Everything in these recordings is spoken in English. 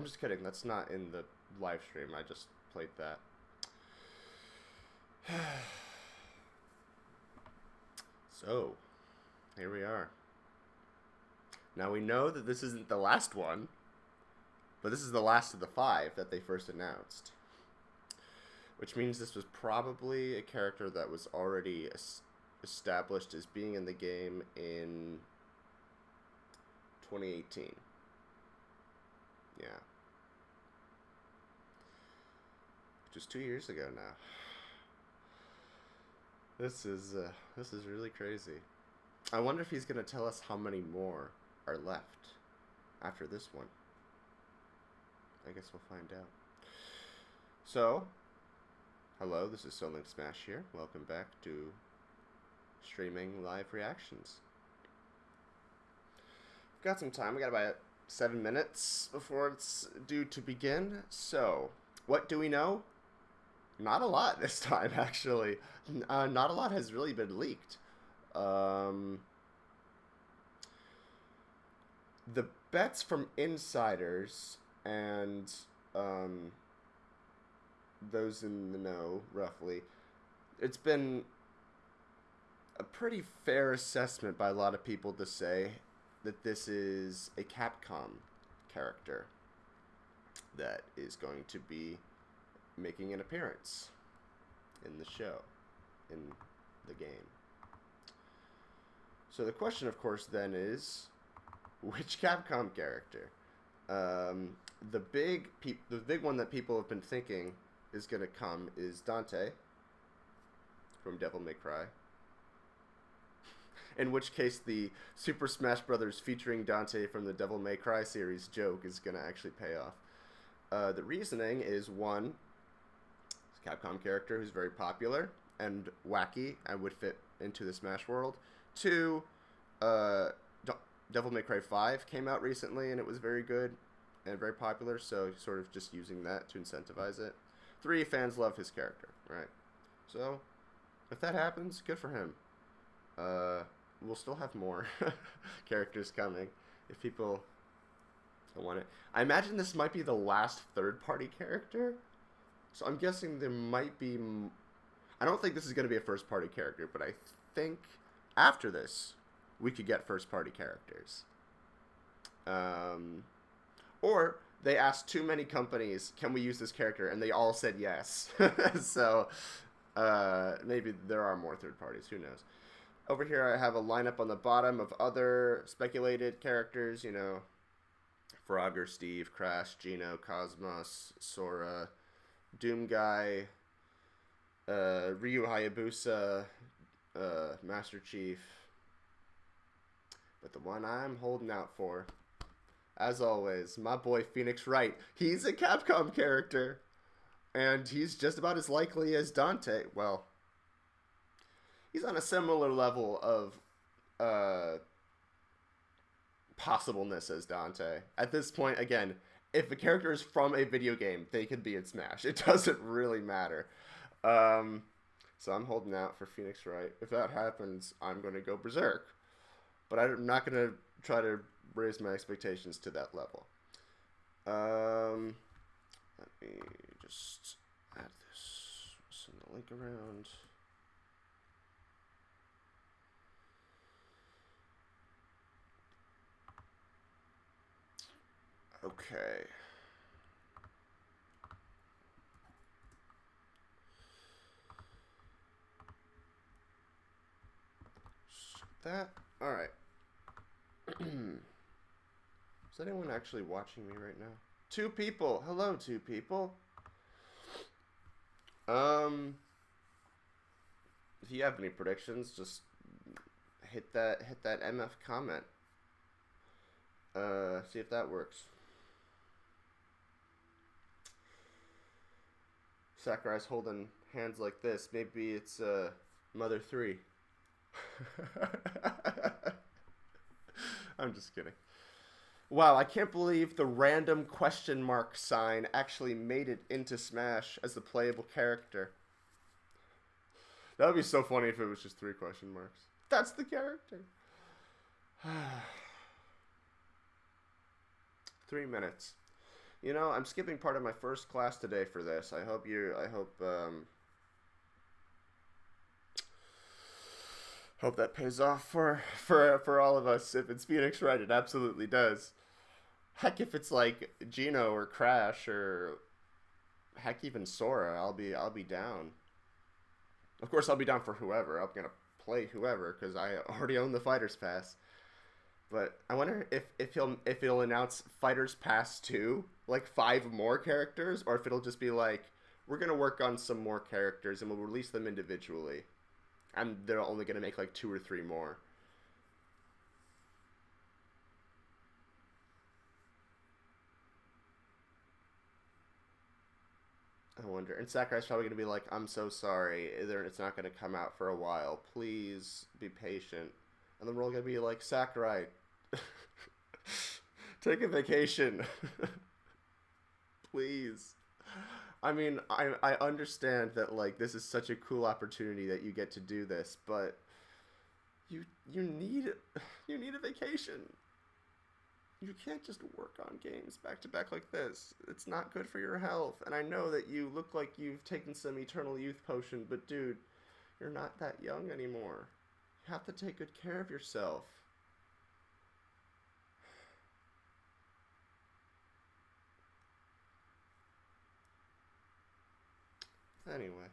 I'm just kidding. That's not in the live stream. I just played that. So, here we are. Now we know that this isn't the last one, but this is the last of the 5 that they first announced. Which means this was probably a character that was already established as being in the game in 2018. Yeah. Just 2 years ago now. This is really crazy. I wonder if he's gonna tell us how many more are left after this one. I guess we'll find out. So, hello, this is SoLinkSmash here. Welcome back to streaming live reactions. We've got some time. We got about 7 minutes before it's due to begin. So, what do we know? Not a lot this time, actually. Not a lot has really been leaked. The bets from insiders and those in the know, roughly, it's been a pretty fair assessment by a lot of people to say that this is a Capcom character that is going to be making an appearance in the show, in the game. So the question, of course, then is, which Capcom character? The big one that people have been thinking is going to come is Dante from Devil May Cry. In which case, the Super Smash Bros. Featuring Dante from the Devil May Cry series joke is going to actually pay off. The reasoning is, one, it's a Capcom character who's very popular and wacky and would fit into the Smash world. Two, Devil May Cry 5 came out recently and it was very good and very popular, so sort of just using that to incentivize it. Three, fans love his character, right? So, if that happens, good for him. We'll still have more characters coming if people want it. I imagine this might be the last third-party character, so I'm guessing there might be... I don't think this is going to be a first-party character, but I think after this, we could get first-party characters. Or they asked too many companies, can we use this character? And they all said yes. So maybe there are more third parties. Who knows? Over here I have a lineup on the bottom of other speculated characters. You know, Frogger, Steve, Crash, Gino, Cosmos, Sora, Doom Guy, Ryu Hayabusa, Master Chief. But the one I'm holding out for, as always, my boy Phoenix Wright. He's a Capcom character, and he's just about as likely as Dante. Well, he's on a similar level of possibleness as Dante. At this point, again, if a character is from a video game, they could be in Smash. It doesn't really matter. So I'm holding out for Phoenix Wright. If that happens, I'm going to go berserk. But I'm not going to try to raise my expectations to that level. Let me just add this. Send the link around. Okay. That. All right. Is anyone actually watching me right now? 2 people. Hello, 2 people. If you have any predictions, just hit that MF comment. See if that works. Sakurai's holding hands like this. Maybe it's Mother 3. I'm just kidding. Wow, I can't believe the random question mark sign actually made it into Smash as the playable character. That would be so funny if it was just 3 question marks. That's the character. 3 minutes. You know, I'm skipping part of my first class today for this. Hope that pays off for all of us. If it's Phoenix Wright, it absolutely does. Heck, if it's like Gino or Crash or heck even Sora, I'll be down. Of course, I'll be down for whoever. I'm gonna play whoever because I already own the Fighters Pass. But I wonder if he'll announce Fighters Pass 2, like 5 more characters, or if it'll just be like, we're gonna work on some more characters and we'll release them individually. And they're only going to make like 2 or 3 more. I wonder. And Sakurai's probably going to be like, I'm so sorry. It's not going to come out for a while. Please be patient. And then we're all going to be like, Sakurai, take a vacation. Please. I mean, I understand that, like, this is such a cool opportunity that you get to do this, but you need a vacation. You can't just work on games back to back like this. It's not good for your health. And I know that you look like you've taken some eternal youth potion, but dude, you're not that young anymore. You have to take good care of yourself. Anyway,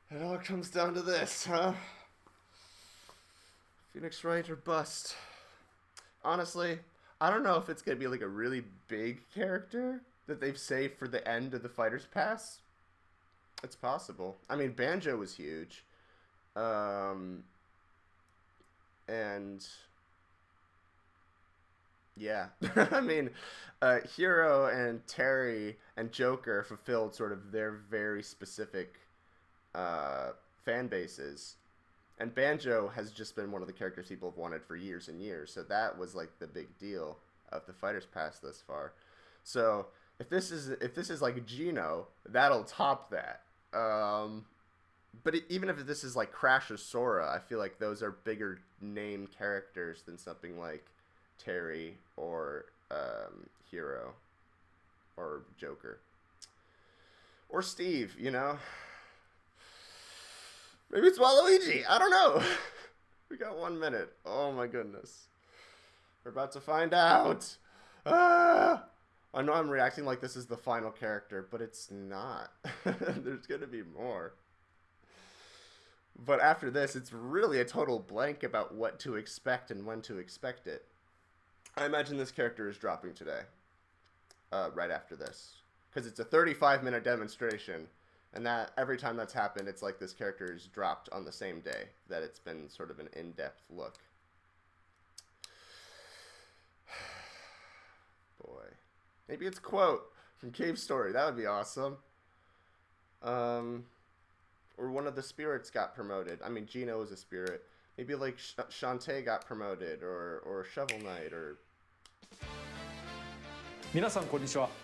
it all comes down to this, huh? Phoenix Wright or bust. Honestly, I don't know if it's gonna be like a really big character that they've saved for the end of the Fighters Pass. It's possible. I mean, Banjo was huge, and yeah, I mean, Hero and Terry and Joker fulfilled sort of their very specific fan bases. And Banjo has just been one of the characters people have wanted for years and years. So that was like the big deal of the Fighters Pass thus far. So if this is like Gino, that'll top that. But even if this is like Crash or Sora, I feel like those are bigger name characters than something like Terry or Hero or Joker or Steve, you know. Maybe it's Waluigi. I don't know. We got 1 minute. Oh my goodness. We're about to find out. Ah! I know I'm reacting like this is the final character, but it's not. There's going to be more. But after this, it's really a total blank about what to expect and when to expect it. I imagine this character is dropping today. Right after this. Because it's a 35-minute demonstration. And that every time that's happened, it's like this character is dropped on the same day that it's been sort of an in-depth look. Boy. Maybe it's Quote from Cave Story. That would be awesome. Or one of the spirits got promoted. I mean, Gino is a spirit. Maybe like Shantae got promoted, or Shovel Knight, or...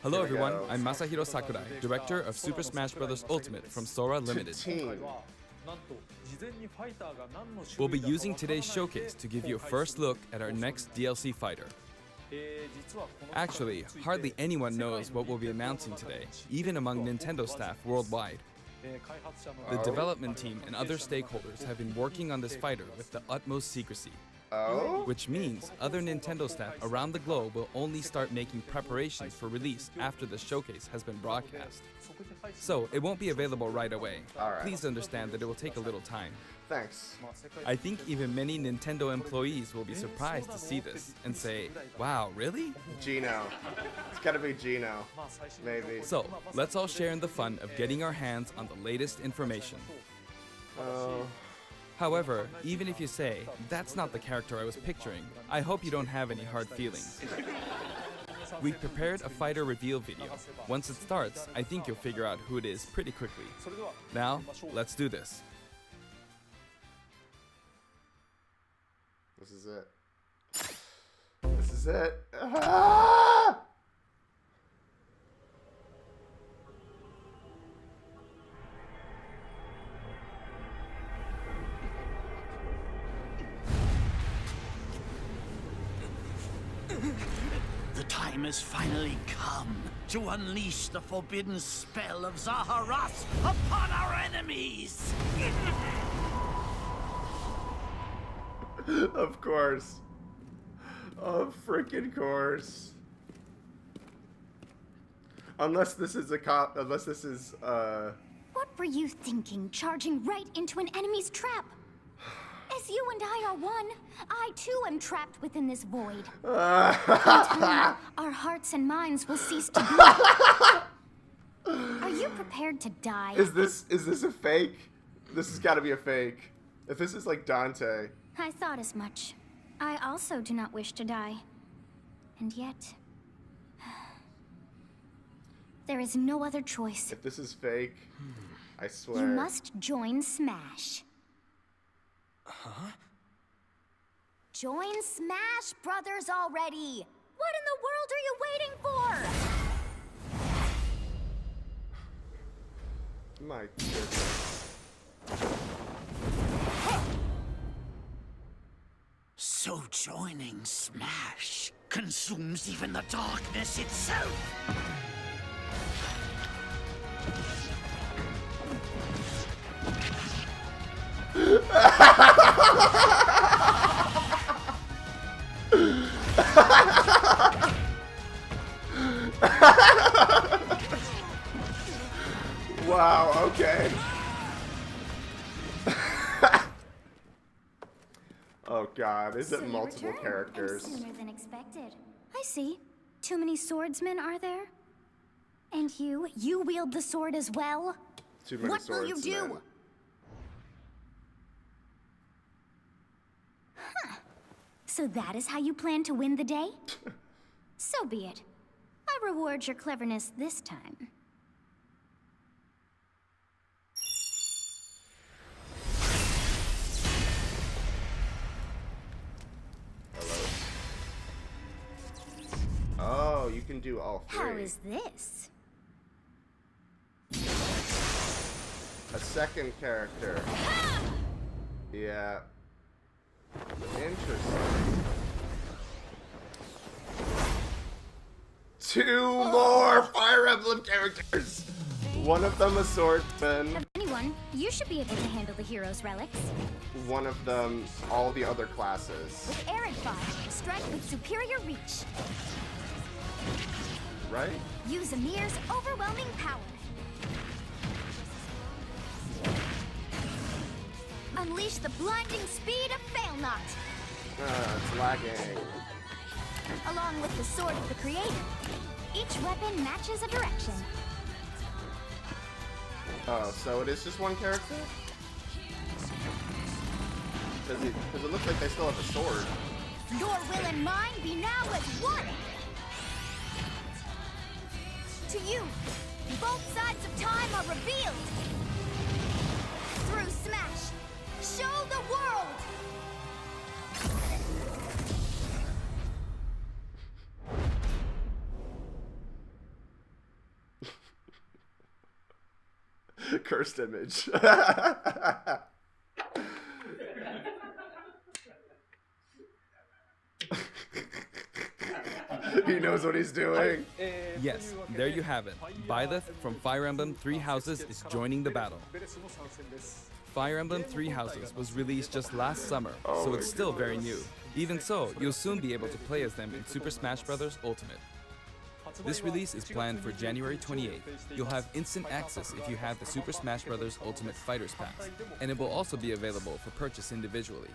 Hello everyone, I'm Masahiro Sakurai, director of Super Smash Bros. Ultimate from Sora Limited. We'll be using today's showcase to give you a first look at our next DLC fighter. Actually, hardly anyone knows what we'll be announcing today, even among Nintendo staff worldwide. The development team and other stakeholders have been working on this fighter with the utmost secrecy. Which means other Nintendo staff around the globe will only start making preparations for release after the showcase has been broadcast. So, it won't be available right away. Please understand that it will take a little time. Thanks. I think even many Nintendo employees will be surprised to see this and say, wow, really? Gino. It's gotta be Gino. Maybe. So, let's all share in the fun of getting our hands on the latest information. However, even if you say, that's not the character I was picturing, I hope you don't have any hard feelings. We've prepared a fighter reveal video. Once it starts, I think you'll figure out who it is pretty quickly. Now, let's do this. This is it. This is it. Ah! The time time has finally come to unleash the forbidden spell of Zaharas upon our enemies! Of course. Of freaking course. Unless this is What were you thinking, charging right into an enemy's trap? As you and I are one, I too am trapped within this void. In time, our hearts and minds will cease to beat. Are you prepared to die? Is this a fake? This has got to be a fake. If this is like Dante. I thought as much. I also do not wish to die. And yet, there is no other choice. If this is fake, I swear. You must join Smash. Huh? Join Smash Brothers already! What in the world are you waiting for? My goodness. So joining Smash consumes even the darkness itself! Wow, okay. Oh god, is it So you multiple returned, characters? and sooner than expected. I see. Too many swordsmen, are there? And you wield the sword as well? Too many What will you swordsmen. do? Huh. So that is how you plan to win the day? So be it. I reward your cleverness this time. Oh, you can do all three. How is this? A second character. Yeah. Interesting. 2 more Fire Emblem characters! One of them a swordsman, Of anyone, you should be able to handle the hero's relics. one of them all the other classes. With Arid Fire, strike with superior reach. Right? Use Amir's overwhelming power. Unleash the blinding speed of Failnaught. It's lagging. Along with the Sword of the Creator. Each weapon matches a direction. Oh, so it is just one character? Because it looks like they still have a sword. Your will and mine be now as one! To you, both sides of time are revealed! Through Smash, show the world! Cursed image. He knows what he's doing. Yes, there you have it. Byleth from Fire Emblem Three Houses is joining the battle. Fire Emblem Three Houses was released just last summer, so it's still very new. Even so, you'll soon be able to play as them in Super Smash Bros. Ultimate. This release is planned for January 28th. You'll have instant access if you have the Super Smash Bros. Ultimate Fighters Pass, and it will also be available for purchase individually.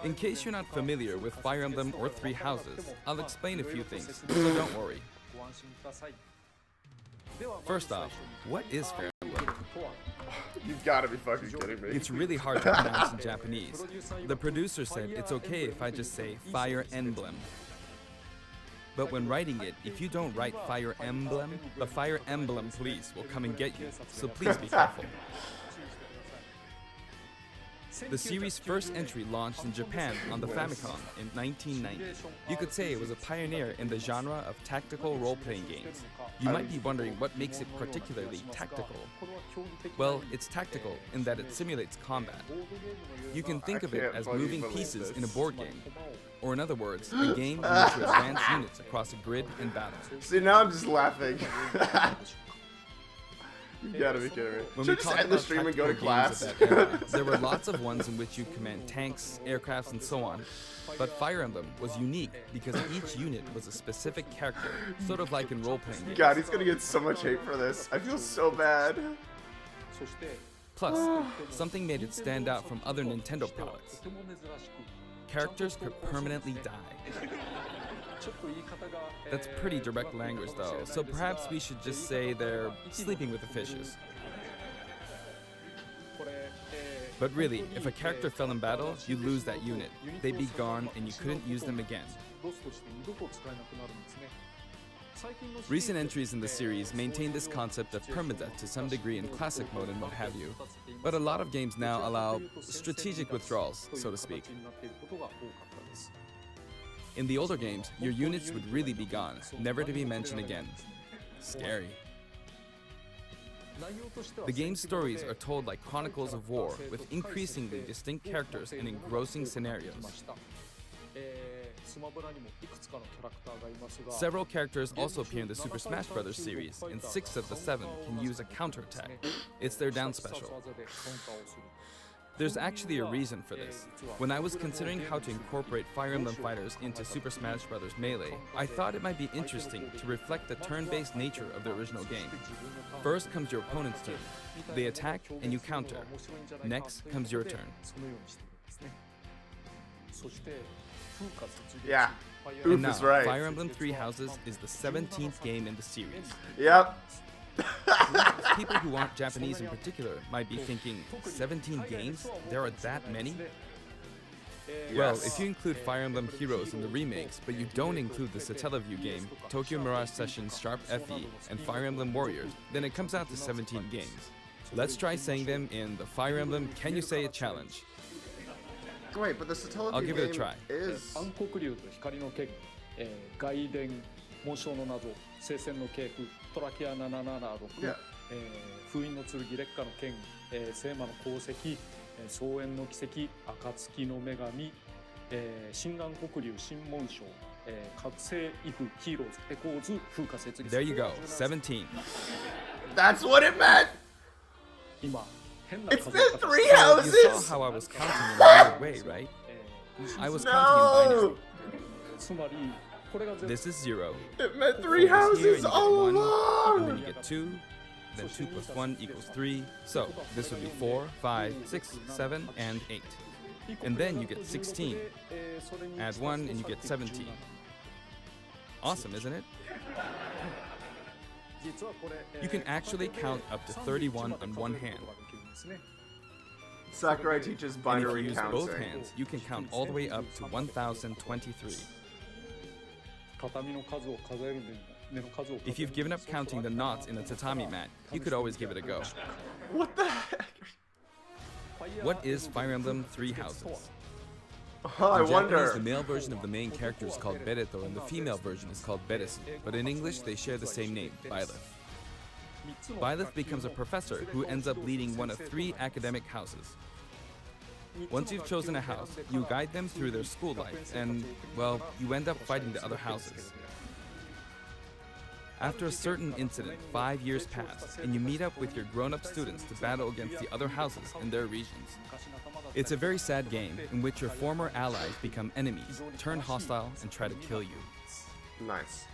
In case you're not familiar with Fire Emblem or Three Houses, I'll explain a few things, so don't worry. First off, what is Fire Emblem? You've got to be fucking kidding me. It's really hard to pronounce in Japanese. The producer said it's okay if I just say Fire Emblem. But when writing it, if you don't write Fire Emblem, the Fire Emblem police will come and get you, so please be careful. The series' first entry launched in Japan on the Famicom in 1990. You could say it was a pioneer in the genre of tactical role-playing games. You might be wondering what makes it particularly tactical. Well, it's tactical in that it simulates combat. You can think of it as moving pieces in a board game. Or in other words, a game in which you advance units across a grid in battle. See, now I'm just laughing. You gotta be kidding me. When Should I we just talk end the about stream and go to tactical games class? of that era, there were lots of ones in which you command tanks, aircrafts, and so on. But Fire Emblem was unique because each unit was a specific character, sort of like in role-playing games. God, he's gonna get so much hate for this. I feel so bad. Plus, something made it stand out from other Nintendo products. Characters could permanently die. That's pretty direct language though, so perhaps we should just say they're sleeping with the fishes. But really, if a character fell in battle, you'd lose that unit. They'd be gone and you couldn't use them again. Recent entries in the series maintain this concept of permadeath to some degree in classic mode and what have you, but a lot of games now allow strategic withdrawals, so to speak. In the older games, your units would really be gone, never to be mentioned again. Scary. The game's stories are told like chronicles of war, with increasingly distinct characters and engrossing scenarios. Several characters also appear in the Super Smash Bros. Series, and 6 of the 7 can use a counterattack. It's their down special. There's actually a reason for this. When I was considering how to incorporate Fire Emblem fighters into Super Smash Bros. Melee, I thought it might be interesting to reflect the turn-based nature of the original game. First comes your opponent's turn. They attack and you counter. Next comes your turn. Yeah. And Oof now, is right. Fire Emblem Three Houses is the 17th game in the series. Yep. People who aren't Japanese in particular might be thinking, 17 games? There are that many? Well, if you include Fire Emblem Heroes in the remakes, but you don't include the Satellaview game, Tokyo Mirage Session Sharp FE, and Fire Emblem Warriors, then it comes out to 17 games. Let's try saying them in the Fire Emblem Can You Say It challenge. Wait, but the Satellaview I'll give it a game try. is... 暗黒竜と光の剣、外伝、紋章の謎、聖戦の系譜、トラキア776、Yeah. 封印の剣、烈火の剣、聖魔の功績、草原の奇跡、暁の女神、新暗黒竜、新紋章、覚醒イフ、ヒーローズ、エコーズ、風化雪月。 There you go, 17. That's what it meant! 今、変な It's 数 the え方。 three You saw houses! how I was counting in a weird way, right? I was counting in No! binary. つまり、これが This is 0. It meant three houses all And then along! you get 2. Then 2 plus 1 equals 3. So this would be 4, 5, 6, 7, and 8. And then you get 16. Add 1 and you get 17. Awesome, isn't it? You can actually count up to 31 on one hand. Sakurai teaches And if you binary use counting. both hands, you can count all the way up to 1023. 畳の数を数える目の数を数える If you've given up counting the knots in a tatami mat, you could always give it a go. What the heck? What is Fire Emblem Three Houses? Oh, I In Japanese, wonder. the male version of the main character is called Bereto and the female version is called Beresu, but in English they share the same name, Byleth. Byleth becomes a professor who ends up leading one of 3 academic houses. Once you've chosen a house, you guide them through their school life, and, well, you end up fighting the other houses. After a certain incident, 5 years pass, and you meet up with your grown-up students to battle against the other houses in their regions. It's a very sad game in which your former allies become enemies, turn hostile, and try to kill you. Nice.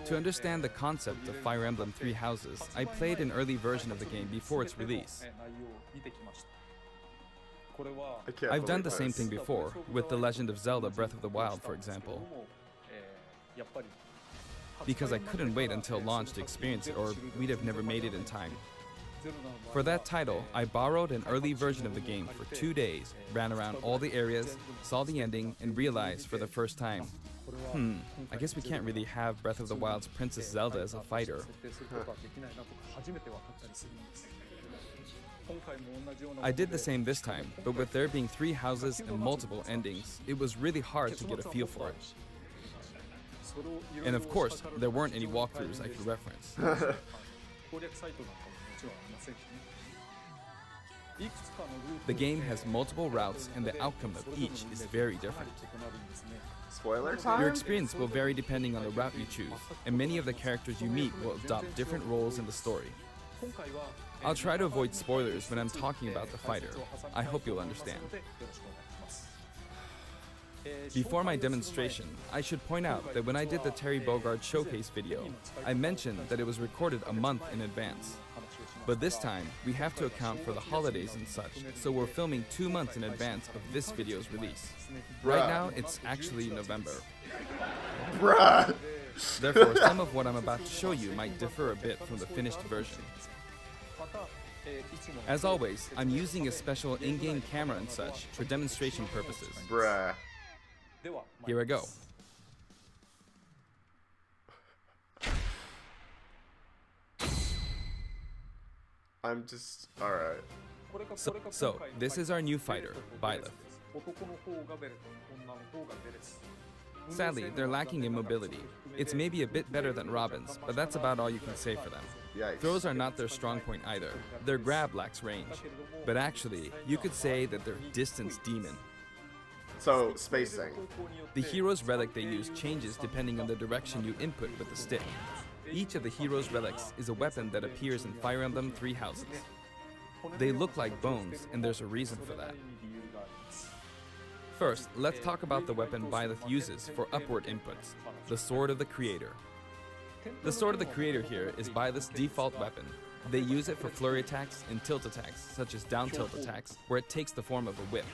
To understand the concept of Fire Emblem Three Houses, I played an early version of the game before its release. I can't I've done believe the same this. thing before, with The Legend of Zelda Breath of the Wild, for example, because I couldn't wait until launch to experience it, or we'd have never made it in time. For that title, I borrowed an early version of the game for 2 days, ran around all the areas, saw the ending, and realized for the first time, I guess we can't really have Breath of the Wild's Princess Zelda as a fighter. I did the same this time, but with there being 3 houses and multiple endings, it was really hard to get a feel for it. And of course, there weren't any walkthroughs I could reference. The game has multiple routes, and the outcome of each is very different. Spoiler time? Your experience will vary depending on the route you choose, and many of the characters you meet will adopt different roles in the story. I'll try to avoid spoilers when I'm talking about the fighter. I hope you'll understand. Before my demonstration, I should point out that when I did the Terry Bogard showcase video, I mentioned that it was recorded a month in advance. But this time, we have to account for the holidays and such, so we're filming 2 months in advance of this video's release. Right now, it's actually November. Bruh! Therefore, some of what I'm about to show you might differ a bit from the finished version. As always, I'm using a special in-game camera and such for demonstration purposes. Bruh. Here I go. I'm just... alright. So, this is our new fighter, Byleth. Sadly, they're lacking in mobility. It's maybe a bit better than Robin's, but that's about all you can say for them. Yikes. Throws are not their strong point either. Their grab lacks range. But actually, you could say that they're distance demon. So, spacing. The hero's relic they use changes depending on the direction you input with the stick. Each of the hero's relics is a weapon that appears in Fire Emblem Three Houses. They look like bones, and there's a reason for that. First, let's talk about the weapon Byleth uses for upward inputs, the Sword of the Creator. The Sword of the Creator here is Byleth's default weapon. They use it for flurry attacks and tilt attacks, such as down tilt attacks, where it takes the form of a whip.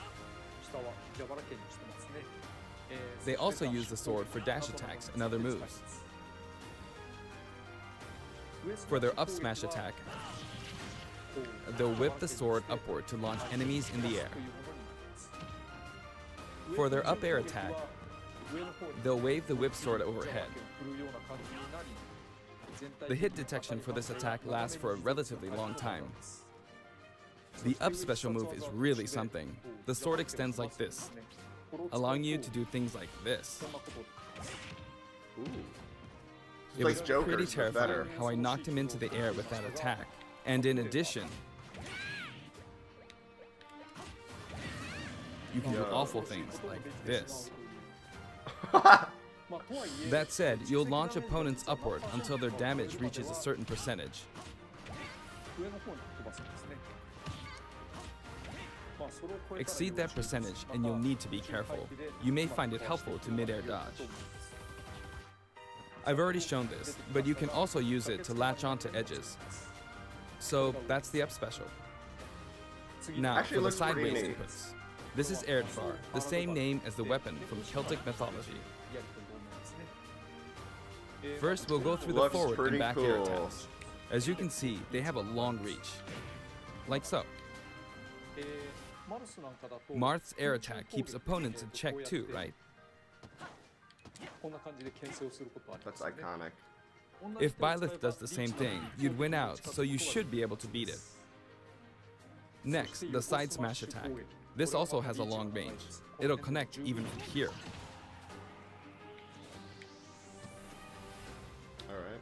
They also use the sword for dash attacks and other moves. For their up smash attack, they'll whip the sword upward to launch enemies in the air. For their up air attack, they'll wave the whip sword overhead. The hit detection for this attack lasts for a relatively long time. The up special move is really something. The sword extends like this, allowing you to do things like this. Ooh. It Like was Joker's, pretty but terrifying better. how I knocked him into the air with that attack. And in addition, you can do awful things like this. That said, you'll launch opponents upward until their damage reaches a certain percentage. Exceed that percentage and you'll need to be careful. You may find it helpful to mid-air dodge. I've already shown this, but you can also use it to latch onto edges. So that's the up special. Now Actually, for the looks pretty sideways neat. inputs. This is Erdfar, the same name as the weapon from Celtic mythology. First, we'll go through the Looks forward pretty and back air cool. attacks. As you can see, they have a long reach. Like so. Marth's air attack keeps opponents in check too, right? That's iconic. If Byleth does the same thing, you'd win out, so you should be able to beat it. Next, the side smash attack. This also has a long range. It'll connect even from here. Alright.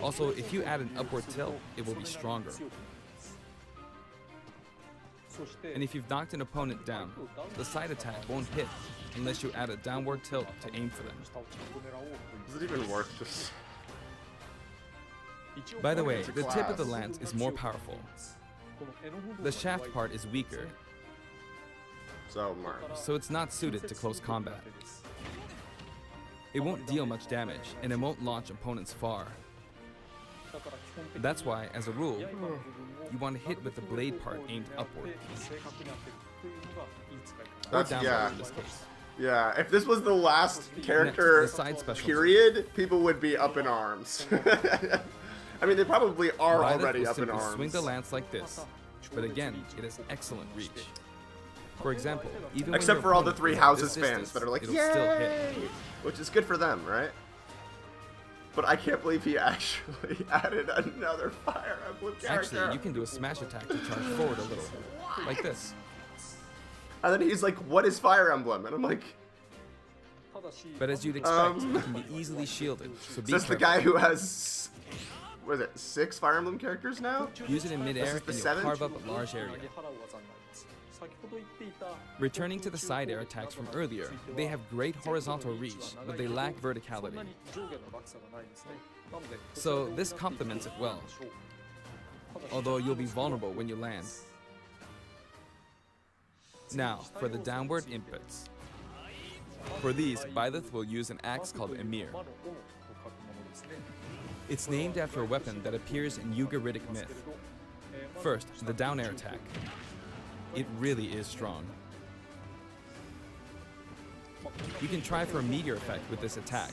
Also, if you add an upward tilt, it will be stronger. And if you've knocked an opponent down, the side attack won't hit unless you add a downward tilt to aim for them. Is it even worth just... By the way, It's a the tip of the class. lance is more powerful. The shaft part is weaker, So, Mark. so it's not suited to close combat. It won't deal much damage, and it won't launch opponents far. That's why, as a rule, you want to hit with the blade part aimed upward, or That's, downward yeah. in this case. Yeah, if this was the last character, Next, the side special. period, people would be up in arms. I mean, they probably are Byleth already will up in simply arms. swing the lance like this, but again, it has excellent reach. For example, even when Except your for all the opponent Three is at Houses this fans distance, that are like, it'll still hit. yay! Which is good for them, right? But I can't believe he actually added another Fire Emblem character. Actually, you can do a smash attack to charge forward a little, like this. And then he's like, what is Fire Emblem? And I'm like, But as you'd expect, it can be easily shielded, so be is this the careful. guy who has what is it, 6 Fire Emblem characters now? Use it in midair This is and the you'll 7th? carve up a large area. Returning to the side air attacks from earlier, they have great horizontal reach, but they lack verticality. So this complements it well, although you'll be vulnerable when you land. Now, for the downward inputs. For these, Byleth will use an axe called Emir. It's named after a weapon that appears in Ugaritic myth. First, the down air attack. It really is strong. You can try for a meteor effect with this attack.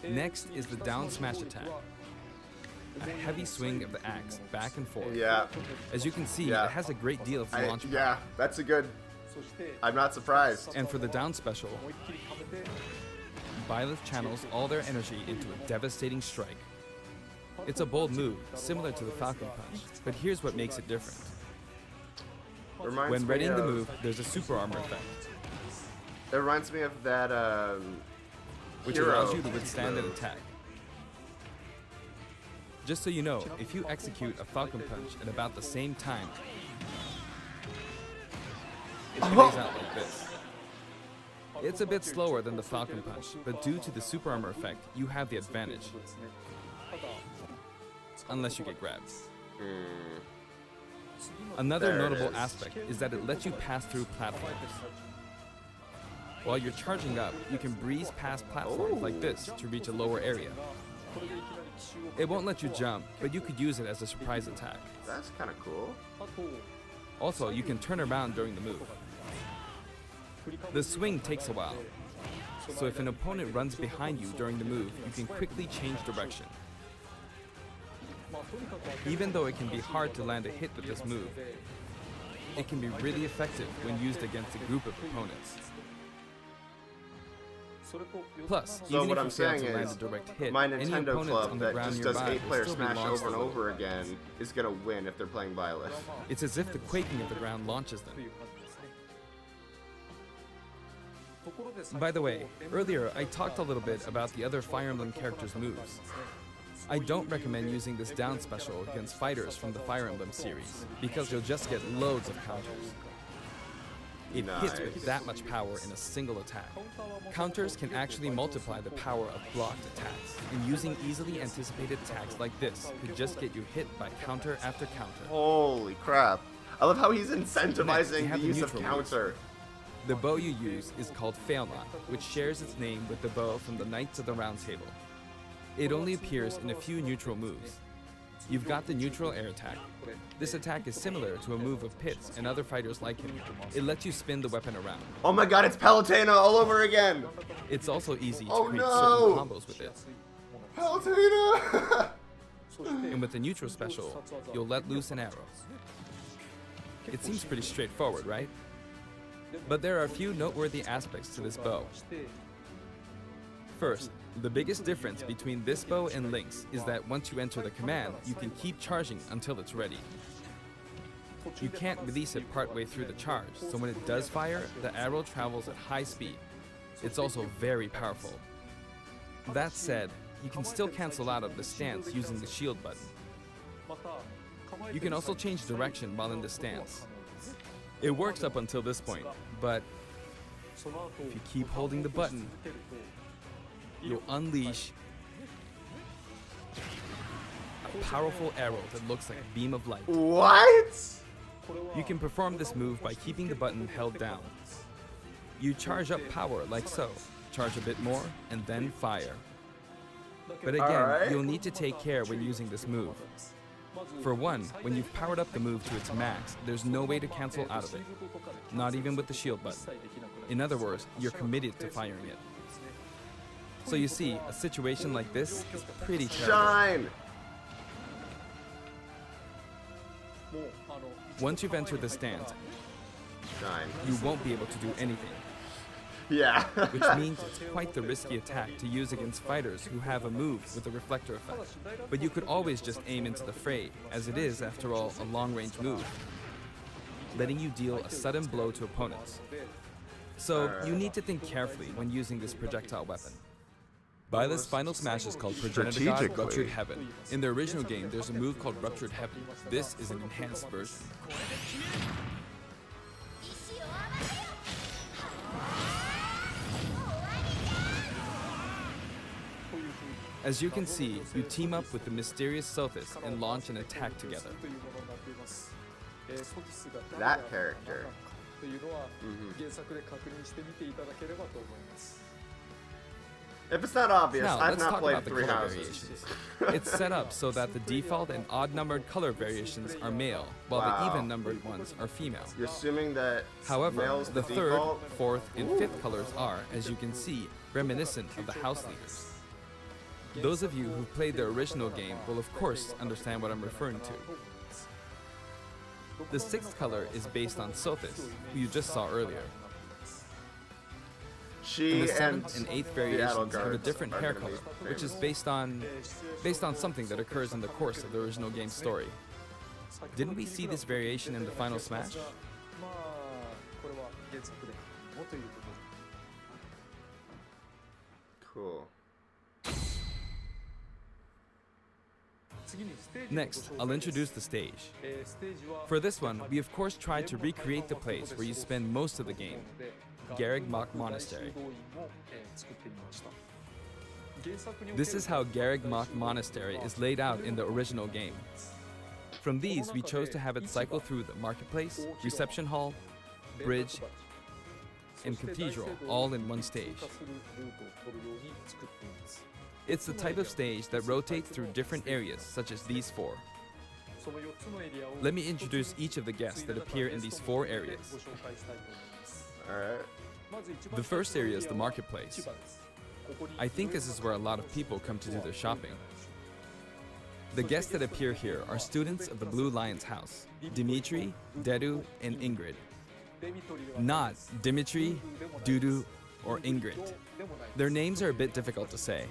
Next is the down smash attack. A heavy swing of the axe back and forth. Yeah. As you can see, Yeah. it has a great deal of launch power. Yeah, that's a good... I'm not surprised. And for the down special, Byleth channels all their energy into a devastating strike. It's a bold move, similar to the Falcon Punch, but here's what makes it different. When readying the move, there's a super armor effect, It reminds me of that, which hero allows you to withstand an move. attack. Just so you know, if you execute a Falcon Punch at about the same time, it plays out like this. It's a bit slower than the Falcon Punch, but due to the super armor effect, you have the advantage. Unless you get grabbed. Another There it notable is. aspect is that it lets you pass through platforms. While you're charging up, you can breeze past platforms like this to reach a lower area. It won't let you jump, but you could use it as a surprise attack. That's kind of cool. Also, you can turn around during the move. The swing takes a while, so if an opponent runs behind you during the move, you can quickly change direction. Even though it can be hard to land a hit with this move, it can be really effective when used against a group of opponents. Plus, So even what if I'm you fail saying to land is, a direct hit, my any Nintendo opponents club on the that ground just does nearby will 8-player still be Smash launched over and a little. over again is gonna win if they're playing Byleth. It's as if the quaking of the ground launches them. By the way, earlier I talked a little bit about the other Fire Emblem characters' moves. I don't recommend using this down special against fighters from the Fire Emblem series, because you'll just get loads of counters. It hits with Nice. that much power in a single attack. Counters can actually multiply the power of blocked attacks, and using easily anticipated attacks like this could just get you hit by counter after counter. Holy crap. I love how he's Next, we incentivizing the have the use of neutral moves. counter. The bow you use is called Failnaught, which shares its name with the bow from the Knights of the Round Table. It only appears in a few neutral moves. You've got the neutral air attack. This attack is similar to a move of Pit's and other fighters like him. It lets you spin the weapon around. Oh my god, it's Palutena all over again! It's also easy to Oh create no! certain combos with it. Palutena! And with the neutral special, you'll let loose an arrow. It seems pretty straightforward, right? But there are a few noteworthy aspects to this bow. First, the biggest difference between this bow and Link's is that once you enter the command, you can keep charging until it's ready. You can't release it partway through the charge, so when it does fire, the arrow travels at high speed. It's also very powerful. That said, you can still cancel out of the stance using the shield button. You can also change direction while in the stance. It works up until this point, but if you keep holding the button, you'll unleash a powerful arrow that looks like a beam of light. What? You can perform this move by keeping the button held down. You charge up power like so, charge a bit more, and then fire. But again, Alright. you'll need to take care when using this move. For one, when you've powered up the move to its max, there's no way to cancel out of it. Not even with the shield button. In other words, you're committed to firing it. So you see, a situation like this is pretty terrible. Shine! Once you've entered the stance, Shine. you won't be able to do anything, Yeah. which means it's quite the risky attack to use against fighters who have a move with a reflector effect. But you could always just aim into the fray, as it is, after all, a long-range move, letting you deal a sudden blow to opponents. So you need to think carefully when using this projectile weapon. Byleth's final smash is called Progenitor God Ruptured Heaven. In the original game, there's a move called Ruptured Heaven. This is an enhanced version. As you can see, you team up with the mysterious Sothis and launch an attack together. That character. If it's not obvious, Now, I've let's not talk played about the 3 color houses. variations. It's set up so that the default and odd-numbered color variations are male, while Wow. the even-numbered ones are female. You're assuming that However, male's the third, default? fourth, and fifth colors are, as you can see, reminiscent of the house leaders. Those of you who've played the original game will of course understand what I'm referring to. The sixth color is based on Sothis, who you just saw earlier. She And the and seventh and eighth variations have a guards different are hair gonna be color, which is famous. based on something that occurs in the course of the original game's story. Didn't we see this variation in the final smash? Cool. Next, I'll introduce the stage. For this one, we of course tried to recreate the place where you spend most of the game, Garreg Mach Monastery. This is how Garreg Mach Monastery is laid out in the original game. From these, we chose to have it cycle through the marketplace, reception hall, bridge, and cathedral all in one stage. It's the type of stage that rotates through different areas, such as these 4. Let me introduce each of the guests that appear in these 4 areas. Alright. The first area is the marketplace. I think this is where a lot of people come to do their shopping. The guests that appear here are students of the Blue Lion's house, Dimitri, Dedu, and Ingrid. Not Dimitri, Dudu, or Ingrid. Their names are a bit difficult to say.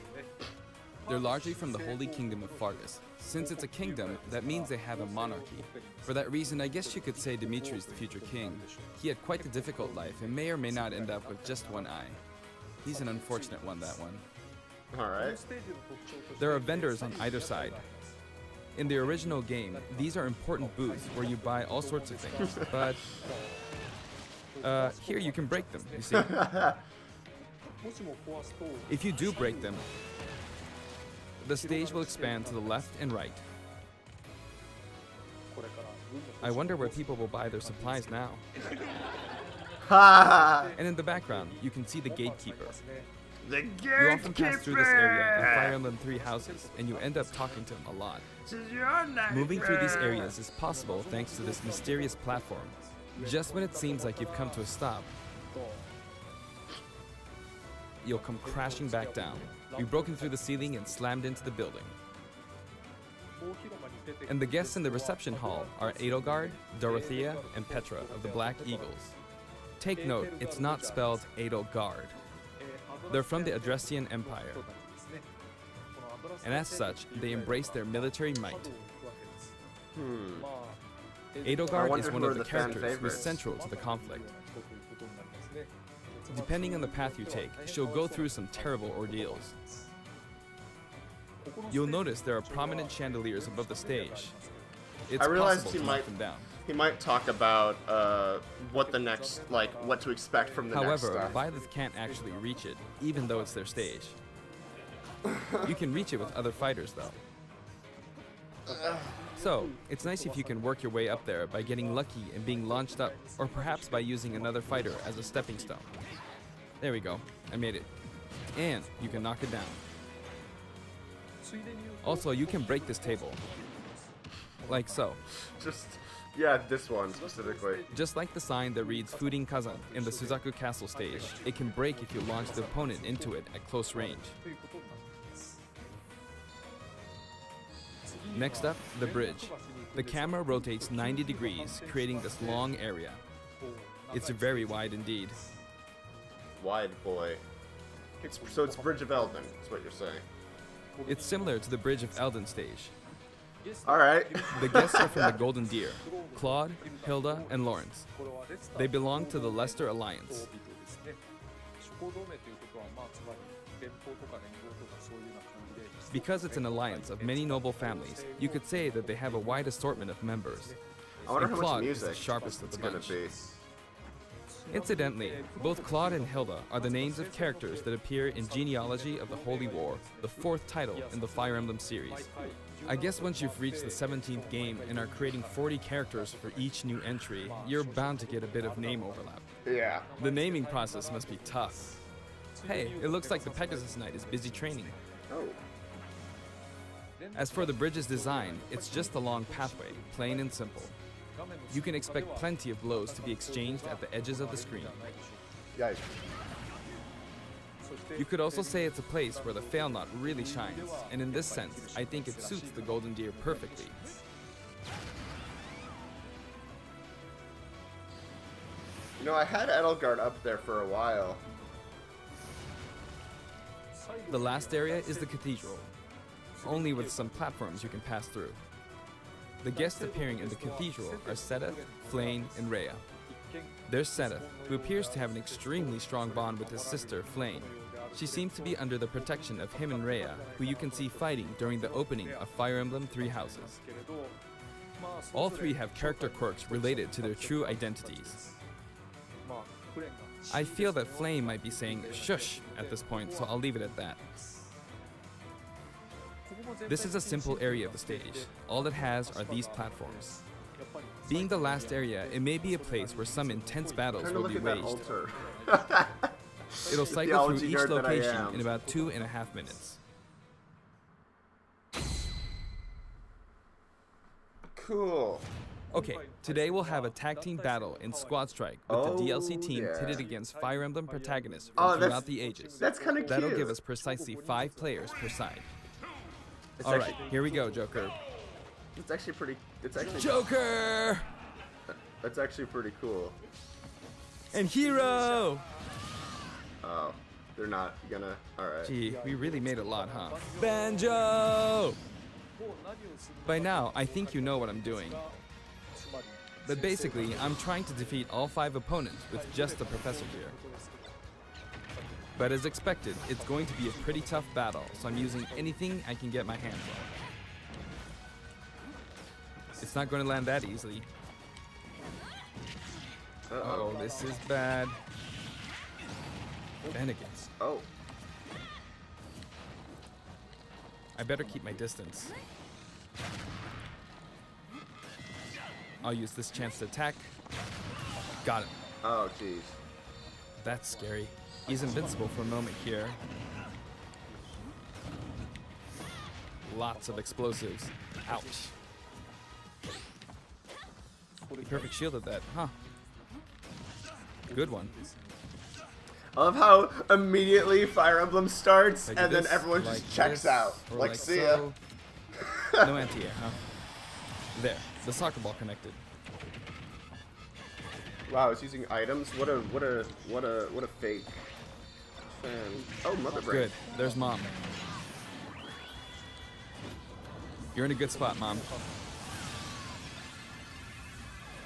They're largely from the Holy Kingdom of Fargus. Since it's a kingdom, that means they have a monarchy. For that reason, I guess you could say Dimitri's the future king. He had quite the difficult life and may or may not end up with just one eye. He's an unfortunate one, that one. Alright. There are vendors on either side. In the original game, these are important booths where you buy all sorts of things, but here you can break them, you see. If you do break them, the stage will expand to the left and right. I wonder where people will buy their supplies now. And in the background, you can see the gatekeeper. The You often pass through this area in Fire Emblem 3 houses, and you end up talking to him a lot. Moving through these areas is possible thanks to this mysterious platform. Just when it seems like you've come to a stop, you'll come crashing back down. You've broken through the ceiling and slammed into the building. And the guests in the reception hall are Edelgard, Dorothea, and Petra of the Black Eagles. Take note, it's not spelled Edelgard. They're from the Adressian Empire. And as such, they embrace their military might. Edelgard is one of the characters who's central to the conflict. Depending on the path you take, she'll go through some terrible ordeals. You'll notice there are prominent chandeliers above the stage. It's I realized possible he to knock them down. might talk about what the next, like, what to expect from the next However, stuff. Byleth can't actually reach it, even though it's their stage. You can reach it with other fighters, though. So, it's nice if you can work your way up there by getting lucky and being launched up, or perhaps by using another fighter as a stepping stone. There we go, I made it. And you can knock it down. Also, you can break this table. Like so. Just, yeah, this one specifically. Just like the sign that reads Fudin Kazan in the Suzaku Castle stage, it can break if you launch the opponent into it at close range. Next up, the bridge. The camera rotates 90 degrees, creating this long area. It's very wide indeed. Wide boy. So it's Bridge of Elden, is what you're saying. It's similar to the Bridge of Elden stage. Alright. The guests are from the Golden Deer, Claude, Hilda, and Lawrence. They belong to the Leicester Alliance. Because it's an alliance of many noble families, you could say that they have a wide assortment of members. I wonder And how much Claude is music the sharpest of it's the gonna bunch. be. Incidentally, both Claude and Hilda are the names of characters that appear in Genealogy of the Holy War, the 4th title in the Fire Emblem series. I guess once you've reached the 17th game and are creating 40 characters for each new entry, you're bound to get a bit of name overlap. Yeah. The naming process must be tough. Hey, it looks like the Pegasus Knight is busy training. Oh. As for the bridge's design, it's just a long pathway, plain and simple. You can expect plenty of blows to be exchanged at the edges of the screen. Yikes. You could also say it's a place where the fail knot really shines, and in this sense, I think it suits the Golden Deer perfectly. You know, I had Edelgard up there for a while. The last area is the cathedral, only with some platforms you can pass through. The guests appearing in the cathedral are Sedith, Flayn, and Rhea. There's Sedith, who appears to have an extremely strong bond with his sister, Flayn. She seems to be under the protection of him and Rhea, who you can see fighting during the opening of Fire Emblem Three Houses. All three have character quirks related to their true identities. I feel that Flayn might be saying shush at this point, so I'll leave it at that. This is a simple area of the stage. All it has are these platforms. Being the last area, it may be a place where some intense battles Trying to will look be at that waged. altar. It'll cycle Theology through each nerd that I location am. in about 2.5 minutes. Cool. Okay, today we'll have a tag team battle in Squad Strike with Oh, the DLC team yeah. pitted against Fire Emblem protagonists Oh, from that's- throughout the ages. That's kind of cute. That'll give us precisely 5 players per side. It's All right, actually, here we go, Joker. It's actually pretty. It's actually. Joker! That's actually pretty cool. And Hero! Oh, they're not gonna. All right. Gee, we really made a lot, huh? Banjo! By now, I think you know what I'm doing. But basically, I'm trying to defeat all 5 opponents with just the Professor here. But as expected, it's going to be a pretty tough battle, so I'm using anything I can get my hands on. It's not going to land that easily. Uh-oh, this is bad. Bennigan's. Oh. I better keep my distance. I'll use this chance to attack. Got him. Oh, jeez. That's scary. He's invincible for a moment here. Lots of explosives. Ouch. Perfect shielded that, huh? Good one. I love how immediately Fire Emblem starts Like and then this, everyone like just checks this, out. or Like, see ya. so. No anti-air, huh? There, the soccer ball connected. Wow, it's using items. What a fake. Oh, mother brain. Good, there's Mom. You're in a good spot, Mom.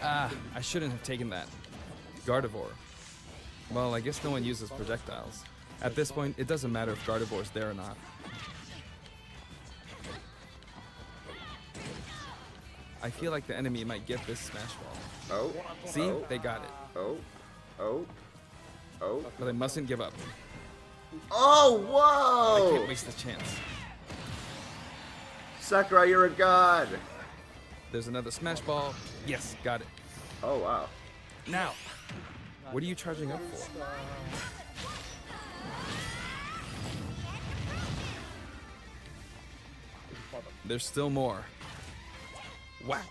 Ah, I shouldn't have taken that. Gardevoir. Well, I guess no one uses projectiles. At this point, it doesn't matter if Gardevoir's there or not. I feel like the enemy might get this Smash Ball. Oh. See? Oh. They got it. Oh. Oh. Oh. But I mustn't give up. Oh, I whoa! can't waste this chance. Sakurai, you're a god. There's another Smash Ball. Yes, got it. Oh, wow. Now! What are you charging up for? There's still more. Whack!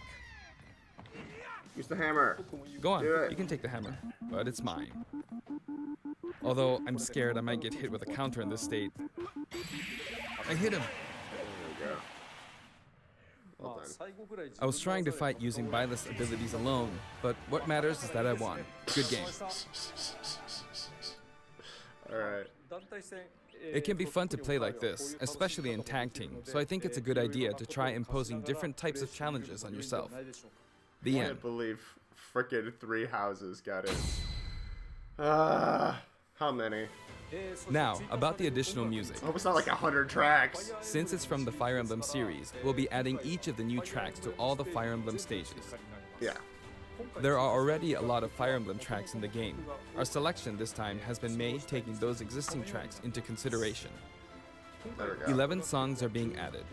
Use the hammer. Go on, Do it. you can take the hammer, but it's mine. Although I'm scared I might get hit with a counter in this state. I hit him! There we go. Well done. I was trying to fight using Byleth's abilities alone, but what matters is that I won. Good game. Alright. It can be fun to play like this, especially in tag team, so I think it's a good idea to try imposing different types of challenges on yourself. The I end. believe Frickin' 3 houses got it. Ah, how many? Now, about the additional music. I hope it's not like 100 tracks. Since it's from the Fire Emblem series, we'll be adding each of the new tracks to all the Fire Emblem stages. Yeah. There are already a lot of Fire Emblem tracks in the game. Our selection this time has been made taking those existing tracks into consideration. There we go. 11 songs are being added.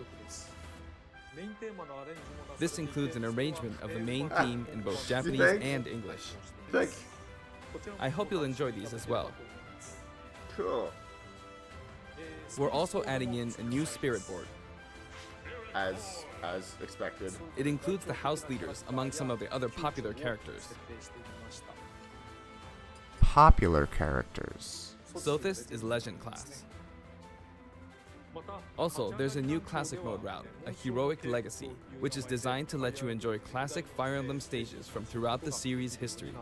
This includes an arrangement of the main theme in both Japanese and English. Think. I hope you'll enjoy these as well. Cool. We're also adding in a new spirit board. As expected. It includes the house leaders among some of the other popular characters. Popular characters. Sothis is Legend class. Also, there's a new Classic Mode route, a Heroic Legacy, which is designed to let you enjoy classic Fire Emblem stages from throughout the series' history.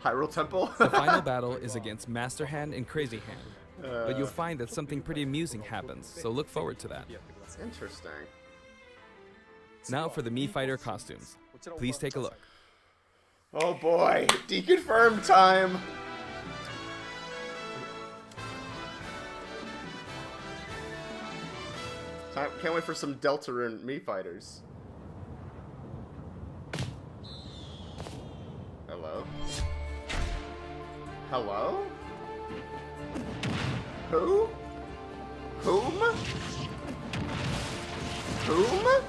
Hyrule Temple? The final battle is against Master Hand and Crazy Hand, but you'll find that something pretty amusing happens, so look forward to that. Interesting. Now for the Mii Fighter costumes. Please take a look. Oh boy, deconfirm time! Can't wait for some Deltarune Mii Fighters. Hello? Hello? Who? Whom? Whom?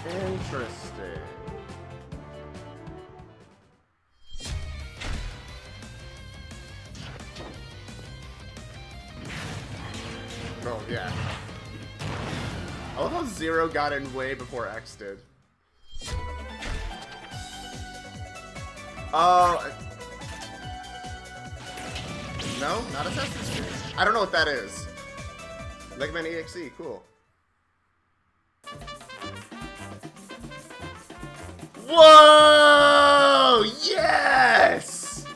Interesting. Oh, yeah. I love how Zero got in way before X did. Oh. No? Not Assassin's Creed. I don't know what that is. Mega Man EXE, cool. Whoa! Yes!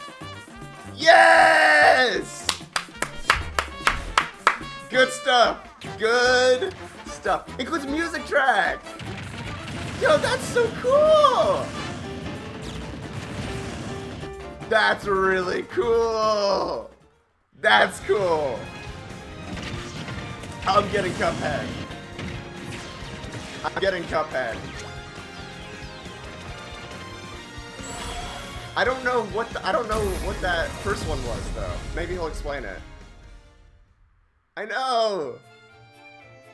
Yes! Good stuff. Good stuff. Includes music track. Yo, that's so cool. That's really cool. That's cool. I'm getting Cuphead. I'm getting Cuphead. I don't know what that first one was though. Maybe he'll explain it. I know.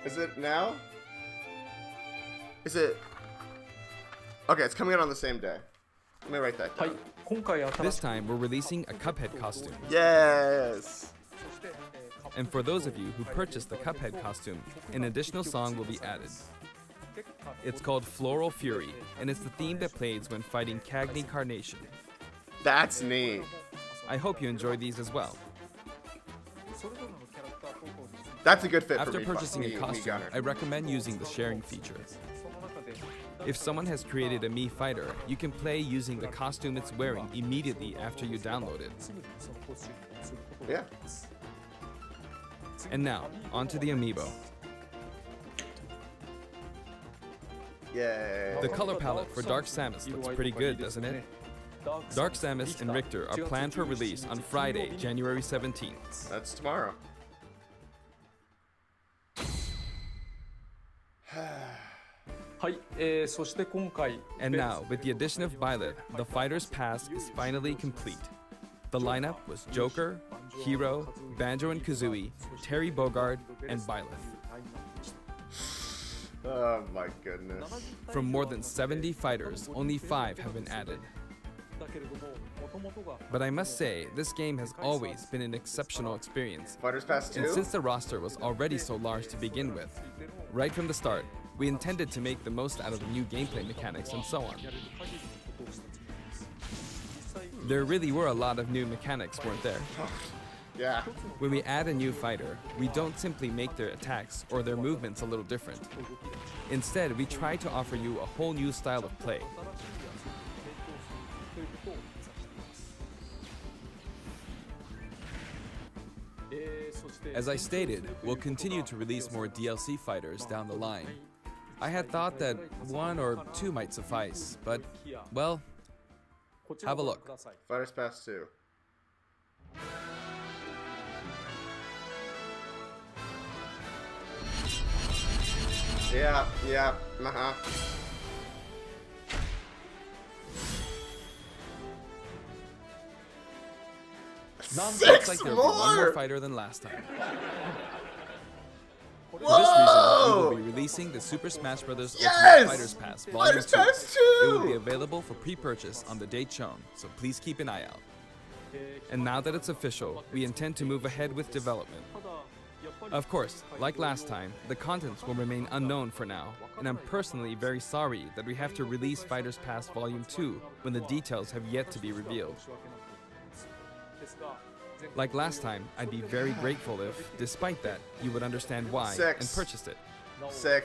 Is it now? Is it? Okay, it's coming out on the same day. Let me write that down. This time, we're releasing a Cuphead costume. Yes. And for those of you who purchased the Cuphead costume, an additional song will be added. It's called Floral Fury, and it's the theme that plays when fighting Cagney Carnation. That's neat. I hope you enjoy these as well. That's a good fit After for me. purchasing a costume, I recommend using the sharing feature. If someone has created a Mii Fighter, you can play using the costume it's wearing immediately after you download it. Yeah. And now, onto the amiibo. Yay. The color palette for Dark Samus looks pretty good, doesn't it? Dark Samus and Richter are planned for release on Friday, January 17th. That's tomorrow. And now, with the addition of Byleth, the Fighter's Pass is finally complete. The lineup was Joker, Hero, Banjo and Kazooie, Terry Bogard, and Byleth. Oh my goodness. From more than 70 fighters, only 5 have been added. But I must say, this game has always been an exceptional experience. Fighters Pass 2? And since the roster was already so large to begin with, right from the start, we intended to make the most out of the new gameplay mechanics and so on. There really were a lot of new mechanics, weren't there? Yeah. When we add a new fighter, we don't simply make their attacks or their movements a little different. Instead, we try to offer you a whole new style of play. As I stated, we'll continue to release more DLC fighters down the line. I had thought that 1 or 2 might suffice, but, well, have a look. Fighters Pass 2. Yeah, uh-huh. Looks like there'll be one more fighter than last time. For this reason, we will be releasing the Super Smash Bros. Ultimate Fighters Pass Volume 2. It will be available for pre-purchase on the date shown, so please keep an eye out. And now that it's official, we intend to move ahead with development. Of course, like last time, the contents will remain unknown for now, and I'm personally very sorry that we have to release Fighters Pass Volume 2 when the details have yet to be revealed. Like last time, I'd be very grateful if, despite that, you would understand why and purchase it.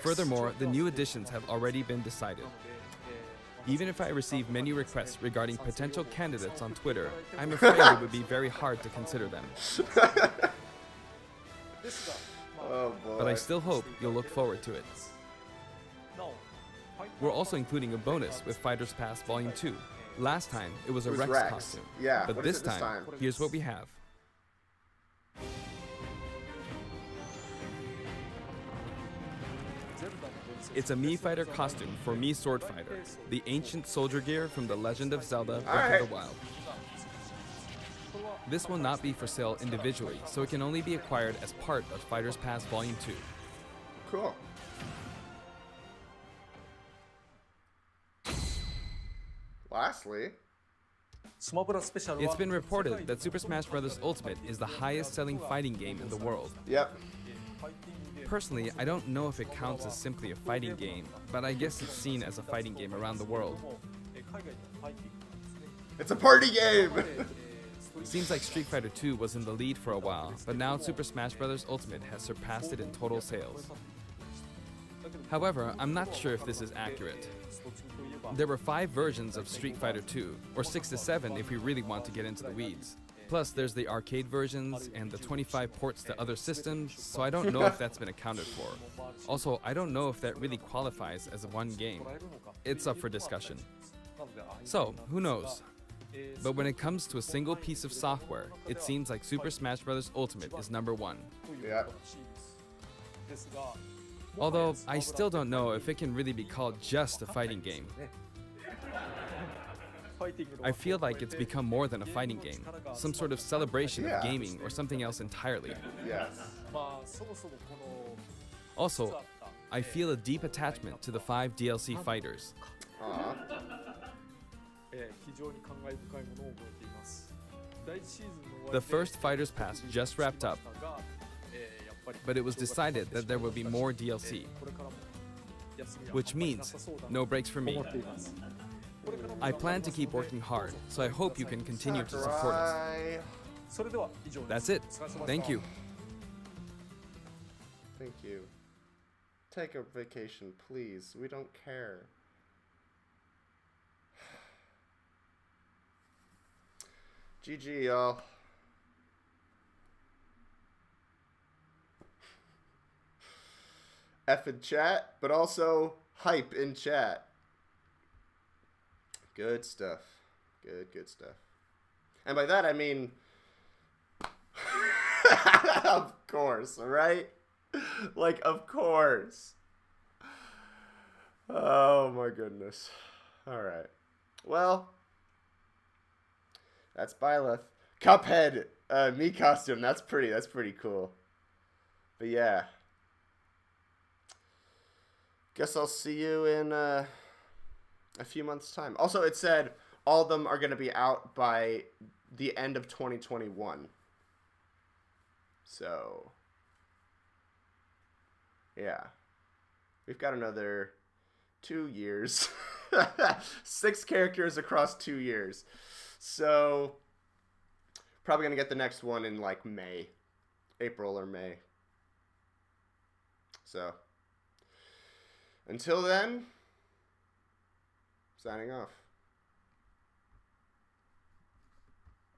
Furthermore, the new additions have already been decided. Even if I receive many requests regarding potential candidates on Twitter, I'm afraid it would be very hard to consider them. Oh boy. But I still hope you'll look forward to it. We're also including a bonus with Fighters Pass Volume 2. Last time, it was a Rex costume. Yeah, but this time, here's what we have. It's a Mii Fighter costume for Mii Sword Fighter, the ancient soldier gear from The Legend of Zelda Breath of the Wild. This will not be for sale individually, so it can only be acquired as part of Fighters Pass Volume 2. Cool. Lastly, it's been reported that Super Smash Bros. Ultimate is the highest-selling fighting game in the world. Yep. Personally, I don't know if it counts as simply a fighting game, but I guess it's seen as a fighting game around the world. It's a party game! Seems like Street Fighter 2 was in the lead for a while, but now Super Smash Bros. Ultimate has surpassed it in total sales. However, I'm not sure if this is accurate. There were 5 versions of Street Fighter 2, or 6 to 7 if we really want to get into the weeds. Plus, there's the arcade versions and the 25 ports to other systems, so I don't know if that's been accounted for. Also, I don't know if that really qualifies as one game. It's up for discussion. So, who knows? But when it comes to a single piece of software, it seems like Super Smash Bros. Ultimate is #1. Yeah. Although, I still don't know if it can really be called just a fighting game. I feel like it's become more than a fighting game, some sort of celebration of gaming or something else entirely. Yes. Also, I feel a deep attachment to the 5 DLC fighters. The first Fighters Pass just wrapped up, but it was decided that there will be more DLC, which means no breaks for me. I plan to keep working hard, so I hope you can continue to support us. That's it. Thank you. Thank you. Take a vacation, please. We don't care. GG, y'all. F in chat, but also hype in chat. Good stuff. Good stuff. And by that I mean, of course, right? Like, of course. Oh my goodness. Alright. Well, that's Byleth. Cuphead, me costume. That's pretty cool. But yeah. Guess I'll see you in a few months' time. Also, it said all of them are going to be out by the end of 2021. So, yeah. We've got another 2 years. 6 characters across 2 years. So, probably going to get the next one in like May. April or May. So, until then, signing off.